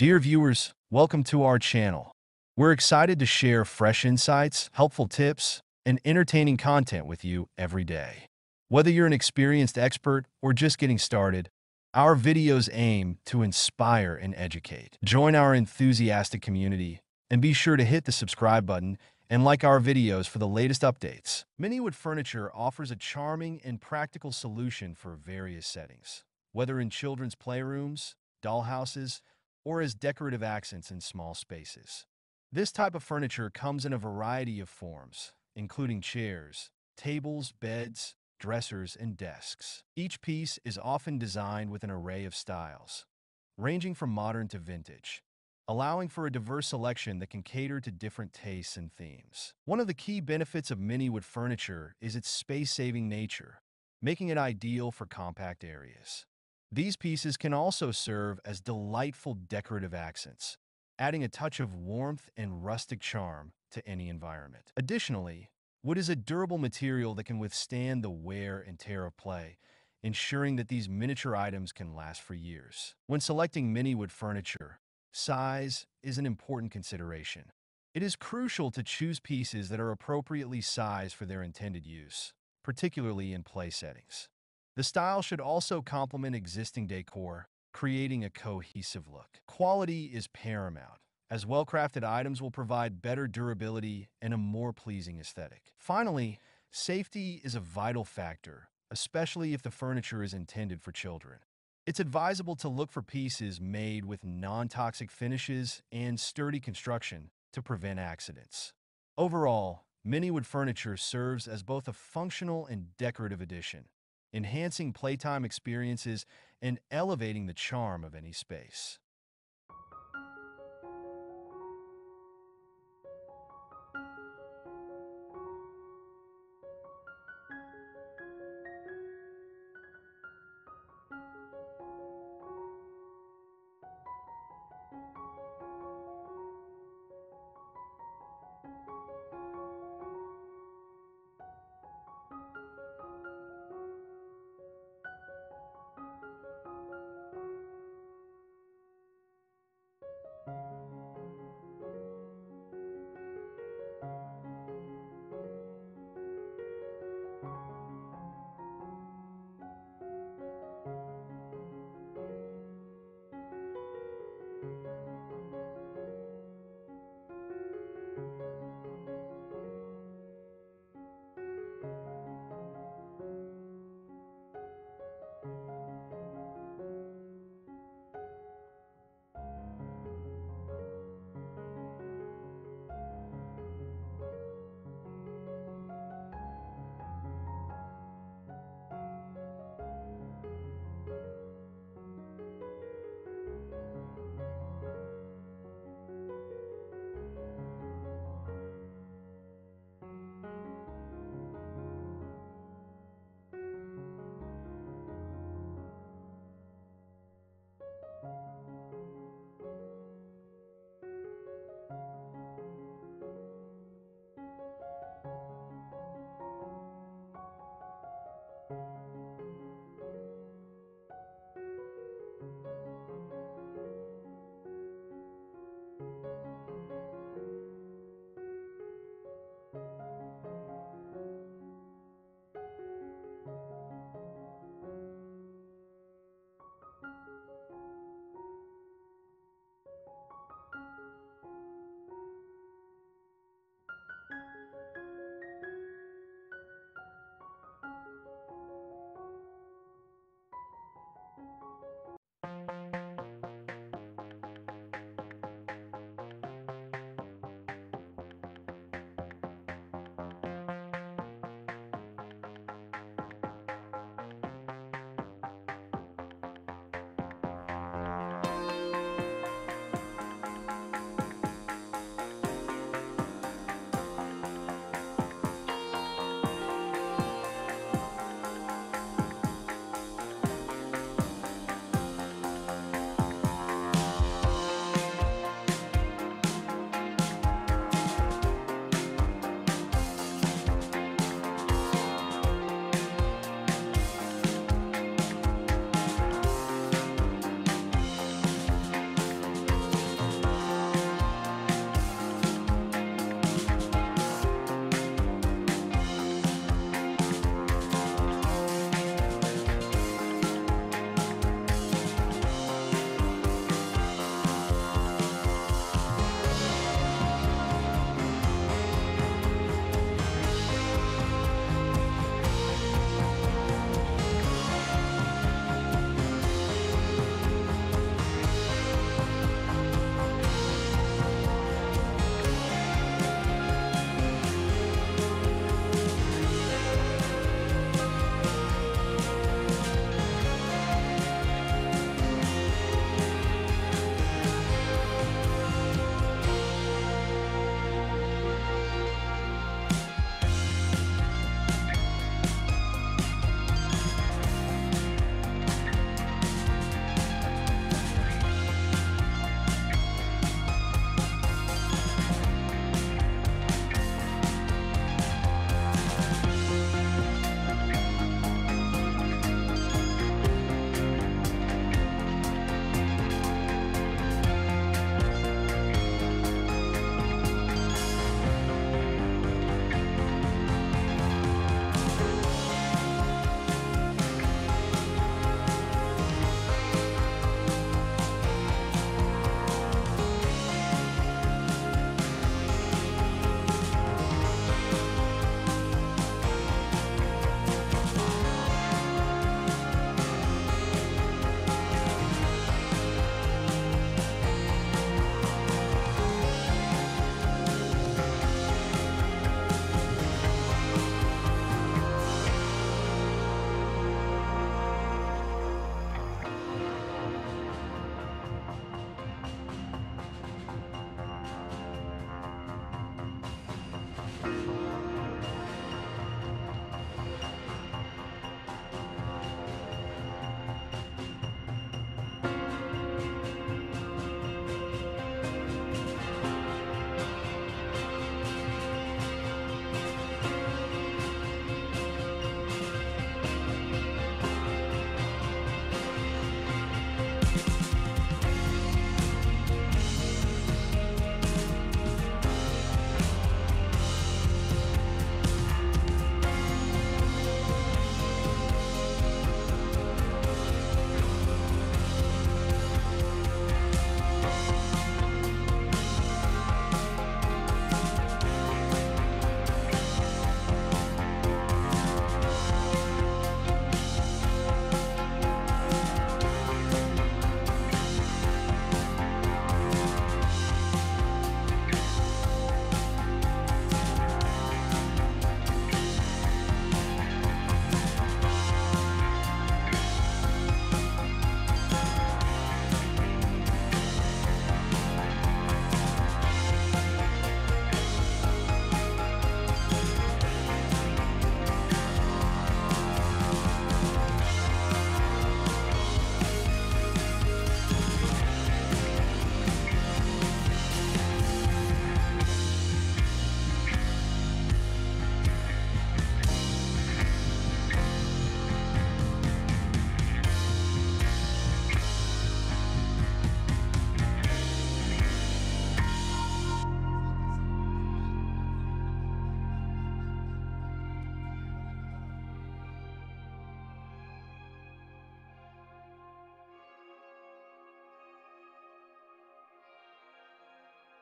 Dear viewers, welcome to our channel. We're excited to share fresh insights, helpful tips, and entertaining content with you every day. Whether you're an experienced expert or just getting started, our videos aim to inspire and educate. Join our enthusiastic community and be sure to hit the subscribe button and like our videos for the latest updates. Miniwood Furniture offers a charming and practical solution for various settings, whether in children's playrooms, dollhouses, or as decorative accents in small spaces. This type of furniture comes in a variety of forms, including chairs, tables, beds, dressers, and desks. Each piece is often designed with an array of styles, ranging from modern to vintage, allowing for a diverse selection that can cater to different tastes and themes. One of the key benefits of mini-wood furniture is its space-saving nature, making it ideal for compact areas. These pieces can also serve as delightful decorative accents, adding a touch of warmth and rustic charm to any environment. Additionally, wood is a durable material that can withstand the wear and tear of play, ensuring that these miniature items can last for years. When selecting mini-wood furniture, size is an important consideration. It is crucial to choose pieces that are appropriately sized for their intended use, particularly in play settings. The style should also complement existing decor, creating a cohesive look. Quality is paramount, as well-crafted items will provide better durability and a more pleasing aesthetic. Finally, safety is a vital factor, especially if the furniture is intended for children. It's advisable to look for pieces made with non-toxic finishes and sturdy construction to prevent accidents. Overall, Miniwood furniture serves as both a functional and decorative addition, enhancing playtime experiences and elevating the charm of any space.